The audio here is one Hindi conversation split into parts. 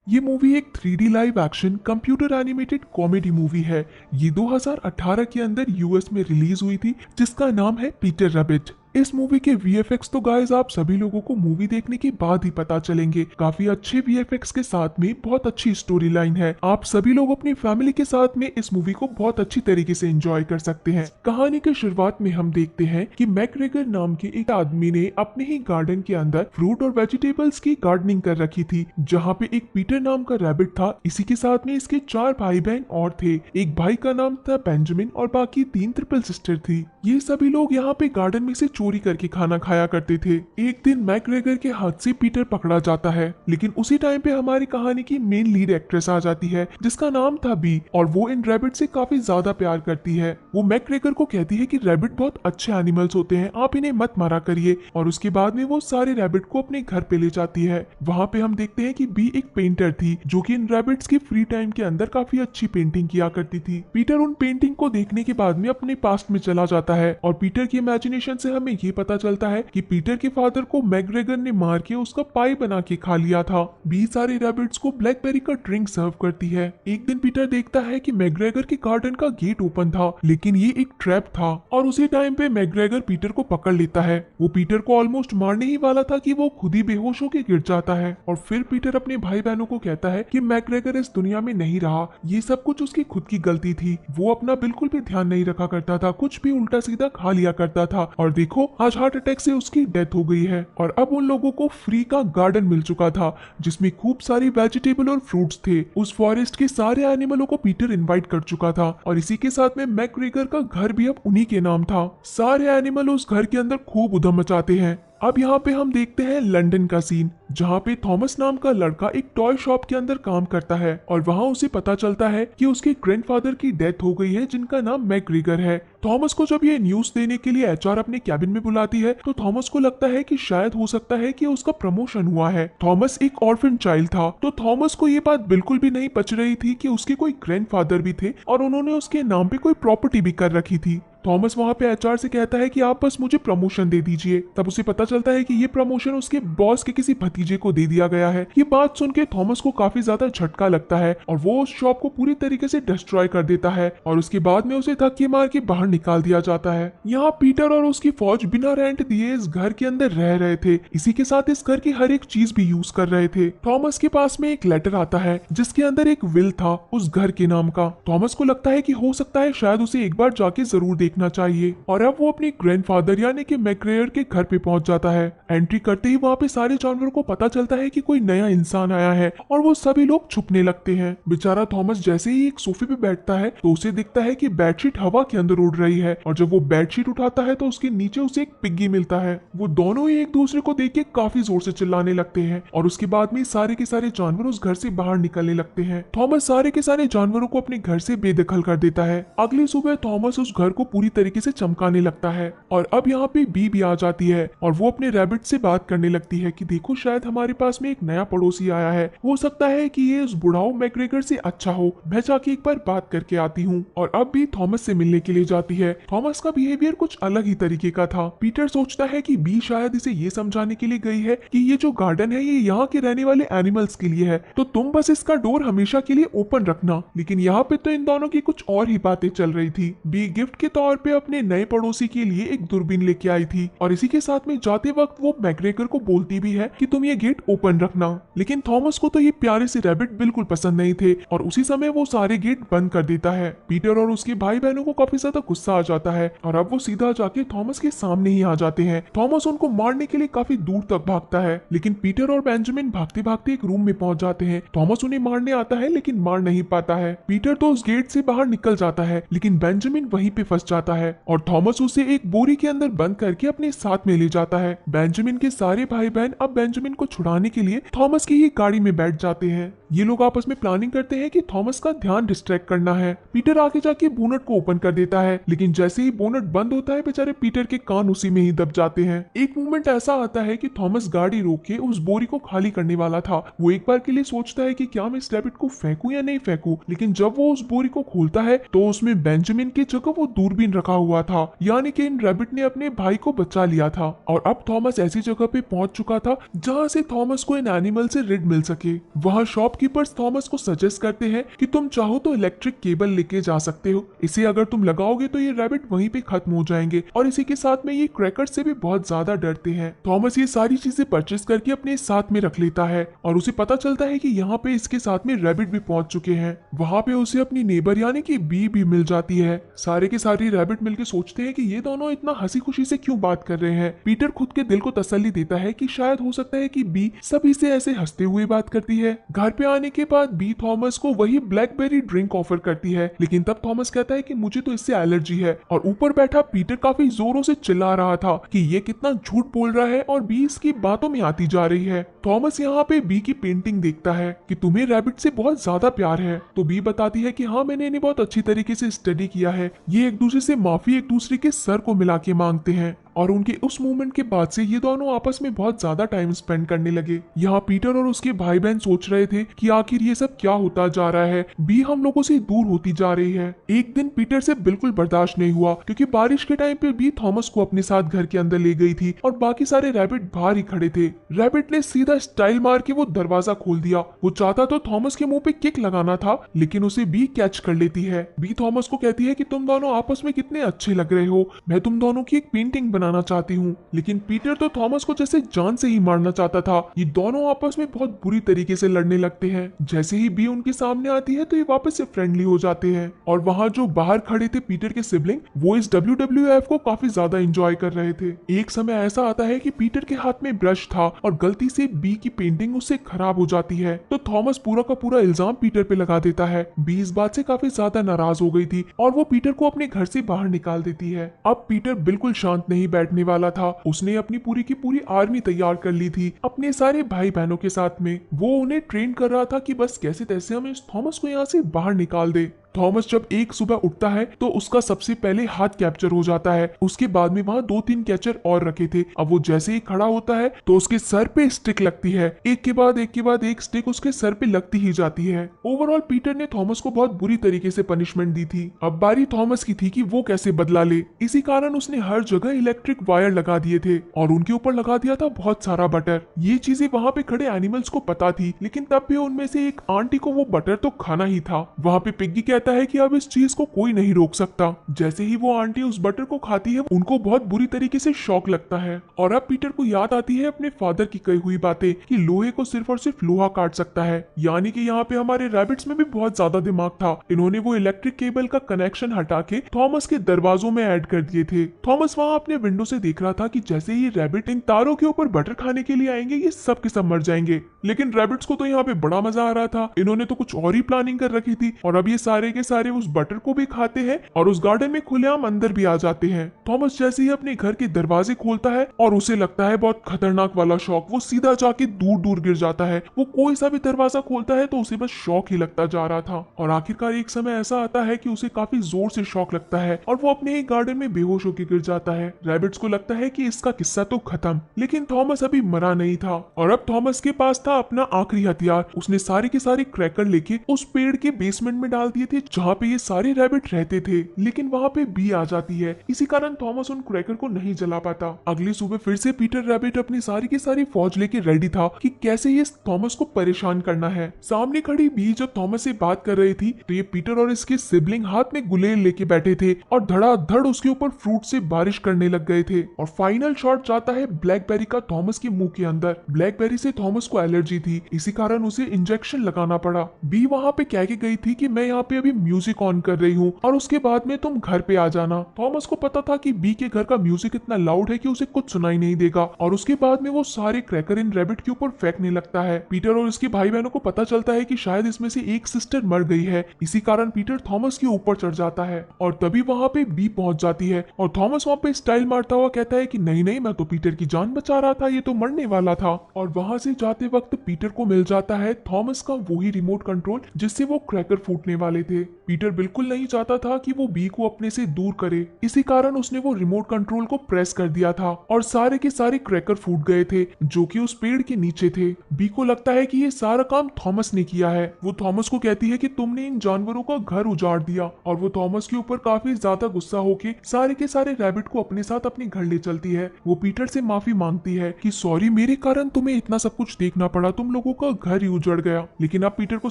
ये मूवी एक 3D live action computer animated comedy movie है। ये 2018 के अंदर यूएस में रिलीज हुई थी, जिसका नाम है पीटर रैबिट। इस मूवी के वीएफएक्स तो गाइस आप सभी लोगों को मूवी देखने के बाद ही पता चलेंगे। काफी अच्छे वीएफएक्स के साथ में बहुत अच्छी स्टोरी लाइन है। आप सभी लोग अपनी फैमिली के साथ में इस मूवी को बहुत अच्छी तरीके से एंजॉय कर सकते हैं। कहानी की शुरुआत में हम देखते हैं कि मैकग्रेगर नाम के एक आदमी ने अपने ही गार्डन के अंदर फ्रूट और वेजिटेबल्स की गार्डनिंग कर रखी थी, जहाँ पे एक पीटर नाम का रैबिट था। इसी के साथ में इसके 4 भाई बहन और थे। एक भाई का नाम था बेंजामिन और बाकी 3 ट्रिपल सिस्टर थी। ये सभी लोग यहाँ पे गार्डन में से चोरी करके खाना खाया करते थे। एक दिन मैकग्रेगर के हाथ से पीटर पकड़ा जाता है, लेकिन उसी टाइम पे हमारी कहानी की मेन लीड एक्ट्रेस आ जाती है, जिसका नाम था बी, और वो इन रैबिट से काफी ज्यादा प्यार करती है। वो मैकग्रेगर को कहती है कि रैबिट बहुत अच्छे एनिमल्स होते हैं, आप इन्हें मत मारा करिए। और उसके बाद में वो सारे रैबिट को अपने घर पे ले जाती है। वहाँ पे हम देखते हैं कि बी एक पेंटर थी, जो कि इन रैबिट्स के फ्री टाइम के अंदर काफी अच्छी पेंटिंग किया करती थी। पीटर उन पेंटिंग को देखने के बाद में अपने पास्ट में चला जाता है, और पीटर की इमेजिनेशन से हमें ये पता चलता है कि पीटर के फादर को मैकग्रेगर ने मार के उसका पाई बना के खा लिया था। बी सारे रैबिट्स को ब्लैकबेरी का ड्रिंक सर्व करती है। एक दिन पीटर देखता है कि मैकग्रेगर के गार्डन का गेट ओपन था, लेकिन ये एक ट्रैप था, और उसी टाइम पे मैकग्रेगर पीटर को पकड़ लेता है। वो पीटर को ऑलमोस्ट मारने ही वाला था कि वो खुद ही बेहोश होकर गिर जाता है। और फिर पीटर अपने भाई बहनों को कहता है कि मैकग्रेगर इस दुनिया में नहीं रहा, ये सब कुछ उसकी खुद की गलती थी। वो अपना बिल्कुल भी ध्यान नहीं रखा करता था, कुछ भी उल्टा सीधा खा लिया करता था, और देखो आज हार्ट अटैक से उसकी डेथ हो गई है। और अब उन लोगों को फ्री का गार्डन मिल चुका था, जिसमें खूब सारी वेजिटेबल और फ्रूट्स थे। उस फॉरेस्ट के सारे एनिमलों को पीटर इनवाइट कर चुका था, और इसी के साथ में मैकग्रेगर का घर भी अब उन्हीं के नाम था। सारे एनिमल उस घर के अंदर खूब उधम मचाते हैं। अब यहाँ पे हम देखते हैं लंदन का सीन, जहाँ पे थॉमस नाम का लड़का एक टॉय शॉप के अंदर काम करता है, और वहाँ उसे पता चलता है कि उसके ग्रैंडफादर की डेथ हो गई है, जिनका नाम मैकग्रेगर है। थॉमस को जब ये न्यूज देने के लिए एचआर अपने कैबिन में बुलाती है, तो थॉमस को लगता है कि शायद हो सकता है कि उसका प्रमोशन हुआ है। थॉमस एक ऑर्फन चाइल्ड था, तो थॉमस को ये बात बिल्कुल भी नहीं पच रही थी कि उसके कोई ग्रैंडफादर भी थे, और उन्होंने उसके नाम पे कोई प्रॉपर्टी भी कर रखी थी। थॉमस वहां पे एचआर से कहता है कि आप बस मुझे प्रमोशन दे दीजिए। तब उसे पता चलता है कि ये प्रमोशन उसके बॉस के किसी भतीजे को दे दिया गया है। ये बात सुन के थॉमस को काफी ज्यादा झटका लगता है, और वो उस शॉप को पूरी तरीके से डिस्ट्रॉय कर देता है, और उसके बाद में उसे धक्के मार के बाहर निकाल दिया जाता है। यहाँ पीटर और उसकी फौज बिना रेंट दिए इस घर के अंदर रह रहे थे, इसी के साथ इस घर की हर एक चीज भी यूज कर रहे थे। थॉमस के पास में एक लेटर आता है, जिसके अंदर एक विल था उस घर के नाम का। थॉमस को लगता है कि हो सकता है शायद उसे एक बार जाके जरूर देखना चाहिए, और अब वो अपने ग्रैंडफादर यानी कि मैकग्रेगर के घर पे पहुंच जाता है। एंट्री करते ही वहाँ पे सारे जानवरों को पता चलता है कि कोई नया इंसान आया है, और वो सभी लोग छुपने लगते हैं। बेचारा थॉमस जैसे ही एक सोफे पे बैठता है, तो उसे दिखता है कि बेडशीट हवा के अंदर उड़ रही है, और जब वो बेडशीट उठाता है तो उसके नीचे उसे एक पिग्गी मिलता है। वो दोनों ही एक दूसरे को देख के काफी जोर से चिल्लाने लगते हैं, और उसके बाद में सारे के सारे जानवर उस घर से बाहर निकलने लगते हैं। थॉमस सारे के सारे जानवरों को अपने घर से बेदखल कर देता है। अगली सुबह थॉमस उस घर को पूरी तरीके से चमकाने लगता है, और अब यहाँ पे बी भी आ जाती है, और वो अपने रैबिट से बात करने लगती है कि देखो शायद हमारे पास में एक नया पड़ोसी आया है, हो सकता है कि ये उस बुढ़ाऊ मैकग्रेगर से अच्छा हो, मैं जाके एक बार बात करके आती हूँ। और अब भी थॉमस से मिलने के लिए जाती है। थॉमस का बिहेवियर कुछ अलग ही तरीके का था। पीटर सोचता है कि बी शायद इसे ये समझाने के लिए गई है कि ये जो गार्डन है ये यहाँ के रहने वाले एनिमल्स के लिए है, तो तुम बस इसका डोर हमेशा के लिए ओपन रखना। लेकिन यहाँ पे तो इन दोनों की कुछ और ही बातें चल रही थी। बी गिफ्ट के तौर पे अपने नए पड़ोसी के लिए एक दूरबीन लेके आई थी, और इसी के साथ में जाते वक्त वो मैकग्रेगर को बोलती भी है कि तुम ये गेट ओपन रखना। लेकिन थॉमस को तो ये प्यारे से रैबिट बिल्कुल पसंद नहीं थे, और उसी समय वो सारे गेट बंद कर देता है। पीटर और उसके भाई बहनों को काफी ज्यादा गुस्सा आ जाता है, और अब वो सीधा जाके थॉमस के सामने ही आ जाते हैं। थॉमस उनको मारने के लिए काफी दूर तक भागता है, लेकिन पीटर और बेंजामिन भागते भागते एक रूम में पहुंच जाते हैं। थॉमस उन्हें मारने आता है, लेकिन मार नहीं पाता है। पीटर तो उस गेट से बाहर निकल जाता है, लेकिन बेंजामिन वहीं पे फंस जाता है, और थॉमस उसे एक बोरी के अंदर बंद करके अपने साथ में ले जाता है। बेंजामिन के सारे भाई बहन अब बेंजामिन को छुड़ाने के लिए थॉमस की ही गाड़ी में बैठ जाते हैं। ये लोग आपस में प्लानिंग करते हैं कि थॉमस का ध्यान डिस्ट्रैक्ट करना है। पीटर आगे जाके बोनट को ओपन कर देता है, लेकिन जैसे ही बोनट बंद होता है बेचारे पीटर के कान उसी में ही दब जाते हैं। एक मोमेंट ऐसा आता है कि थॉमस गाड़ी रोक के उस बोरी को खाली करने वाला था। वो एक बार के लिए सोचता है कि क्या मैं इस रैबिट को फेंकूं या नहीं फेंकूं, लेकिन जब वो उस बोरी को खोलता है तो उसमें बेंजामिन की जगह वो दूरबीन रखा हुआ था, यानी कि इन रैबिट ने अपने भाई को बचा लिया था। और अब थॉमस ऐसी जगह पे पहुंच चुका था जहां से थॉमस को इन एनिमल से रिड मिल सके। वहां शॉप शॉपकीपर्स थॉमस को सजेस्ट करते हैं कि तुम चाहो तो इलेक्ट्रिक केबल लेके जा सकते हो, इसे अगर तुम लगाओगे तो ये रैबिट वहीं पे खत्म हो जाएंगे और इसी के साथ में ये क्रैकर से भी बहुत ज्यादा डरते हैं। थॉमस ये सारी चीजें परचेस करके अपने साथ में रख लेता है और उसे पता चलता है कि यहाँ पे इसके साथ में रैबिट भी पहुंच चुके हैं। वहाँ पे उसे अपनी नेबर यानी कि बी भी मिल जाती है। सारे के सारे रैबिट मिलकर सोचते हैं कि ये दोनों इतना हंसी खुशी से क्यों बात कर रहे हैं। पीटर खुद के दिल को तसल्ली देता है कि शायद हो सकता है कि बी सभी से ऐसे हंसते हुए बात करती है। घर पे आने के बाद बी थॉमस को वही ब्लैकबेरी ड्रिंक ऑफर करती है, लेकिन तब थॉमस कहता है कि मुझे तो इससे एलर्जी है और ऊपर बैठा पीटर काफी जोरों से चिल्ला रहा था कि ये कितना झूठ बोल रहा है और बी इसकी बातों में आती जा रही है। थॉमस यहाँ पे बी की पेंटिंग देखता है कि तुम्हें रैबिट से बहुत ज्यादा प्यार है, तो बी बताती है कि हाँ मैंने इन्हें बहुत अच्छी तरीके से स्टडी किया है। ये एक दूसरे से माफी एक दूसरे के सर को मिला के मांगते हैं और उनके उस मूवमेंट के बाद से ये दोनों आपस में बहुत ज्यादा टाइम स्पेंड करने लगे। यहाँ पीटर और उसके भाई बहन सोच रहे थे कि आखिर ये सब क्या होता जा रहा है, बी हम लोगों से दूर होती जा रही है। एक दिन पीटर से बिल्कुल बर्दाश्त नहीं हुआ क्योंकि बारिश के टाइम पे बी थॉमस को अपने साथ घर के अंदर ले गई थी और बाकी सारे रैबिट बाहर ही खड़े थे। रैबिट ने सीधा स्टाइल मार के वो दरवाजा खोल दिया। वो चाहता तो थॉमस के मुंह पे किक लगाना था, लेकिन उसे बी कैच कर लेती है। बी थॉमस को कहती है कि तुम दोनों आपस में कितने अच्छे लग रहे हो, मैं तुम दोनों की एक पेंटिंग बनाना चाहती हूँ। लेकिन पीटर तो थॉमस को जैसे जान से ही मारना चाहता था। ये दोनों आपस में बहुत बुरी तरीके से लड़ने लगते हैं। जैसे ही बी उनके सामने आती है तो ये वापस से फ्रेंडली हो जाते हैं और वहाँ जो बाहर खड़े थे पीटर के सिबलिंग, वो इस WWF को काफी ज्यादा एंजॉय कर रहे थे। एक समय ऐसा आता है कि पीटर के हाथ में ब्रश था और गलती से बी की पेंटिंग उससे खराब हो जाती है, तो थॉमस पूरा का पूरा इल्जाम पीटर पे लगा देता है। बी इस बात से काफी ज्यादा नाराज हो गई थी और वो पीटर को अपने घर से बाहर निकाल देती है। अब पीटर बिल्कुल शांत नहीं बैठने वाला था। उसने अपनी पूरी की पूरी आर्मी तैयार कर ली थी अपने सारे भाई बहनों के साथ में। वो उन्हें ट्रेन कर रहा था कि बस कैसे तैसे हम इस थॉमस को यहाँ से बाहर निकाल दे। थॉमस जब एक सुबह उठता है तो उसका सबसे पहले हाथ कैप्चर हो जाता है। उसके बाद में वहाँ 2-3 कैचर और रखे थे। अब वो जैसे ही खड़ा होता है तो उसके सर पे स्टिक लगती है, एक के बाद एक के बाद एक स्टिक उसके सर पे लगती ही जाती है। ओवरऑल पीटर ने थॉमस को बहुत बुरी तरीके से पनिशमेंट दी थी। अब बारी थॉमस की थी कि वो कैसे बदला ले। इसी कारण उसने हर जगह इलेक्ट्रिक वायर लगा दिए थे और उनके ऊपर लगा दिया था बहुत सारा बटर। ये चीजें वहाँ पे खड़े एनिमल्स को पता थी, लेकिन तब भी उनमें से एक आंटी को वो बटर तो खाना ही था। वहाँ पे पिग्गी कहता है कि अब इस चीज को कोई नहीं रोक सकता। जैसे ही वो आंटी उस बटर को खाती है उनको बहुत बुरी तरीके से शॉक लगता है और अब पीटर को याद आती है अपने फादर की कही हुई बातें कि लोहे को सिर्फ और सिर्फ लोहा काट सकता है। यानी कि यहाँ पे हमारे रैबिट्स में भी बहुत ज्यादा दिमाग था। इन्होंने वो इलेक्ट्रिक केबल का कनेक्शन हटा के थॉमस के दरवाजों में ऐड कर दिए थे। थॉमस वहाँ अपने विंडो से देख रहा था कि जैसे ही रैबिट इन तारों के ऊपर बटर खाने के लिए आएंगे ये सब के सब मर जाएंगे। लेकिन रैबिट्स को तो यहाँ पे बड़ा मजा आ रहा था। इन्होंने तो कुछ और ही प्लानिंग कर रखी थी और अब ये सारे के सारे उस बटर को भी खाते हैं और उस गार्डन में खुलेआम अंदर भी आ जाते हैं। थॉमस जैसे ही अपने घर के दरवाजे खोलता है और उसे लगता है बहुत खतरनाक वाला शॉक, वो सीधा जाके दूर दूर गिर जाता है। वो कोई सा भी दरवाजा खोलता है तो उसे बस शॉक ही लगता जा रहा था और आखिरकार एक समय ऐसा आता है कि उसे काफी जोर से शॉक लगता है और वो अपने ही गार्डन में बेहोश होकर गिर जाता है। रैबिट्स को लगता है कि इसका किस्सा तो खत्म, लेकिन थॉमस अभी मरा नहीं था और अब थॉमस के पास था अपना आखिरी हथियार। उसने सारे के सारे क्रैकर लेके उस पेड़ के बेसमेंट में डाल दिए थे जहाँ पे ये सारे रैबिट रहते थे, लेकिन वहाँ पे बी आ जाती है। इसी कारण थॉमस उन क्रैकर को नहीं जला पाता। अगली सुबह फिर से पीटर रैबिट अपनी सारी की सारी फौज लेके रेडी था कि कैसे ये थॉमस को परेशान करना है। सामने खड़ी बी जब थॉमस से बात कर रही थी तो ये पीटर और इसके सिबलिंग हाथ में गुलेल लेके बैठे थे और धड़ाधड़ उसके ऊपर फ्रूट से बारिश करने लग गए थे और फाइनल शॉट जाता है ब्लैकबेरी का थॉमस के मुंह के अंदर। ब्लैकबेरी से थॉमस को एलर्जी थी, इसी कारण उसे इंजेक्शन लगाना पड़ा। बी वहाँ पे कह के गई थी कि मैं यहाँ पे अभी म्यूजिक ऑन कर रही हूँ और उसके बाद में तुम घर पे आ जाना। थॉमस को पता था कि बी के घर का म्यूजिक इतना लाउड है कि उसे कुछ सुनाई नहीं देगा और उसके बाद में वो सारे क्रैकर इन रैबिट के ऊपर फेंकने लगता है। पीटर और उसके भाई बहनों को पता चलता है कि शायद इसमें से एक सिस्टर मर गई है, इसी कारण पीटर थॉमस के ऊपर चढ़ जाता है और तभी वहाँ पे बी पहुंच जाती है और थॉमस वहाँ पे स्टाइल मारता हुआ कहता है कि नहीं नहीं, मैं तो पीटर की जान बचा रहा था, ये तो मरने वाला था। और वहां से जाते वक्त पीटर को मिल जाता है थॉमस का वही रिमोट कंट्रोल जिससे वो क्रैकर फूटने वाले थे। थे। पीटर बिल्कुल नहीं चाहता था कि वो बी को अपने से दूर करे, इसी कारण उसने वो रिमोट कंट्रोल को प्रेस कर दिया था और सारे के सारे क्रैकर फूट गए थे जो कि उस पेड़ के नीचे थे। बी को लगता है कि ये सारा काम थॉमस ने किया है। वो थॉमस को कहती है कि तुमने इन जानवरों का घर उजाड़ दिया, और वो थॉमस के ऊपर काफी ज्यादा गुस्सा होके सारे के सारे रैबिट को अपने साथ अपने घर ले चलती है। वो पीटर से माफी मांगती है कि सॉरी, मेरे कारण तुम्हें इतना सब कुछ देखना पड़ा, तुम लोगों का घर ही उजड़ गया। लेकिन अब पीटर को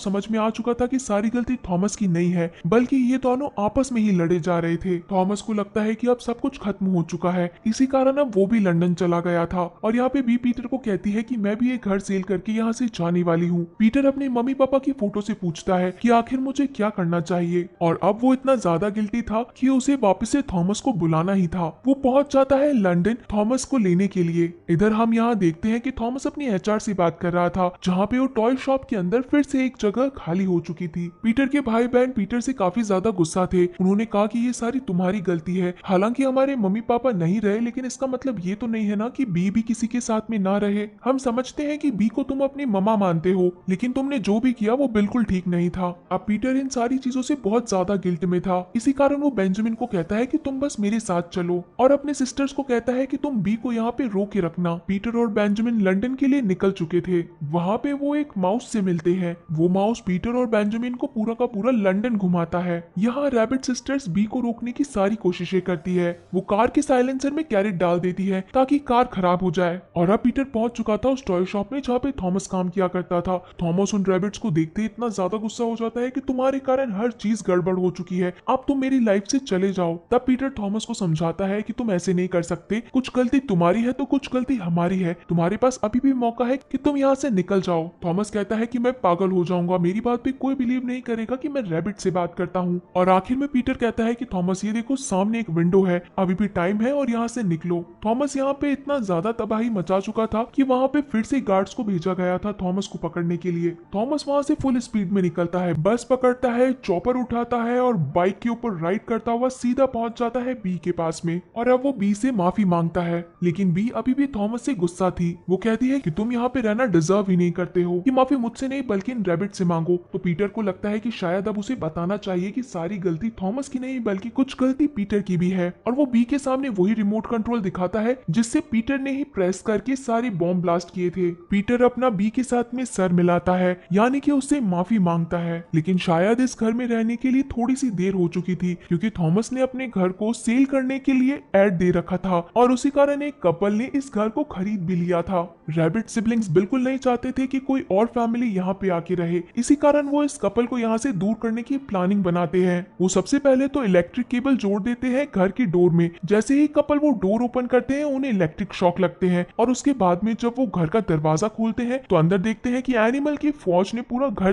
समझ में आ चुका था कि सारी गलती थॉमस की नहीं है, बल्कि ये दोनों आपस में ही लड़े जा रहे थे। थॉमस को लगता है कि अब सब कुछ खत्म हो चुका है, इसी कारण अब वो भी लंदन चला गया था। और यहाँ पे बी पीटर को कहती है कि मैं भी एक घर सेल करके यहाँ से जाने वाली हूँ। पीटर अपने मम्मी पापा की फोटो से पूछता है कि आखिर मुझे क्या करना चाहिए, और अब वो इतना ज्यादा गिल्टी था कि उसे वापस से थॉमस को बुलाना ही था। वो पहुंच जाता है लंदन थॉमस को लेने के लिए। इधर हम यहाँ देखते हैं कि थॉमस अपनी एचआर से बात कर रहा था, जहाँ पे वो टॉय शॉप के अंदर फिर से एक जगह खाली हो चुकी थी। पीटर के भाई बहन पीटर से काफी ज्यादा गुस्सा थे। उन्होंने कहा कि ये सारी तुम्हारी गलती है, हालांकि हमारे मम्मी पापा नहीं रहे, लेकिन इसका मतलब ये तो नहीं है ना कि बी भी किसी के साथ में ना रहे। हम समझते हैं कि बी को तुम अपनी मम्मा मानते हो, लेकिन तुमने जो भी किया वो बिल्कुल ठीक नहीं था। अब पीटर इन सारी चीजों से बहुत ज्यादा गिल्ट में था, इसी कारण वो बेंजामिन को कहता है कि तुम बस मेरे साथ चलो, और अपने सिस्टर्स को कहता है कि तुम बी को यहाँ पे रोक के रखना। पीटर और बेंजामिन लंदन के लिए निकल चुके थे। वहाँ पे वो एक माउस से मिलते हैं। वो माउस पीटर और बेंजामिन को पूरा का पूरा लंदन घुमाता है। यहाँ रैबिट सिस्टर्स बी को रोकने की सारी कोशिशें करती है। वो कार के साइलेंसर में कैरेट डाल देती है ताकि कार खराब हो जाए। और अब पीटर पहुंच चुका था उस टॉय शॉप में जहाँ पे थॉमस काम किया करता था। थॉमस उन रैबिट्स को देखते इतना ज्यादा गुस्सा हो जाता है कि तुम्हारे कारण हर चीज गड़बड़ हो चुकी है, अब तुम मेरी लाइफ से चले जाओ। तब पीटर थॉमस को समझाता है कि तुम ऐसे नहीं कर सकते, कुछ गलती तुम्हारी है तो कुछ गलती हमारी है, तुम्हारे पास अभी भी मौका है कि तुम यहाँ से निकल जाओ। थॉमस कहता है कि मैं पागल हो जाऊंगा, मेरी बात पे कोई बिलीव नहीं करेगा कि मैं रैबिट से बात करता हूँ। और आखिर में पीटर कहता है कि थॉमस ये देखो सामने एक विंडो है, अभी भी टाइम है और यहाँ से निकलो। थॉमस यहाँ पे इतना ज्यादा तबाही मचा चुका था कि वहाँ पे फिर से गार्ड्स को भेजा गया था थॉमस को पकड़ने के लिए। थॉमस वहाँ से फुल स्पीड में निकलता है, बस पकड़ता है, चॉपर उठाता है और बाइक के ऊपर राइड करता हुआ सीधा पहुंच जाता है बी के पास में। और अब वो बी से माफी मांगता है, लेकिन बी अभी भी थॉमस से गुस्सा थी। वो कहती है कि तुम यहाँ पे रहना डिजर्व ही नहीं करते हो, ये माफी मुझसे नहीं बल्कि इन रैबिट से मांगो। तो पीटर को लगता है कि शायद अब उसे बताना चाहिए कि सारी गलती थॉमस की नहीं बल्कि कुछ गलती पीटर की भी है। और वो बी के सामने वही रिमोट कंट्रोल दिखाता है जिससे पीटर ने ही प्रेस करके सारे बॉम्ब ब्लास्ट किए थे। पीटर अपना बी के साथ में सर मिलाता है, यानी कि उससे माफी मांगता है। लेकिन शायद इस घर में रहने के लिए थोड़ी सी देर हो चुकी थी, क्योंकि थॉमस ने अपने घर को सेल करने के लिए ऐड दे रखा था और उसी कारण एक कपल ने इस घर को खरीद भी लिया था। रैबिट सिबलिंग्स बिल्कुल नहीं चाहते थे कि कोई और फैमिली यहाँ पे आके रहे, इसी कारण वो इस कपल को यहाँ से दूर करने की प्लानिंग बनाते हैं। वो सबसे पहले तो इलेक्ट्रिक केबल जोड़ देते हैं घर की डोर में। जैसे ही कपल वो डोर ओपन करते हैं उन्हें इलेक्ट्रिक शॉक लगते हैं, और उसके बाद में जब वो घर का दरवाजा खोलते हैं तो अंदर देखते हैं कि एनिमल की फौज ने पूरा घर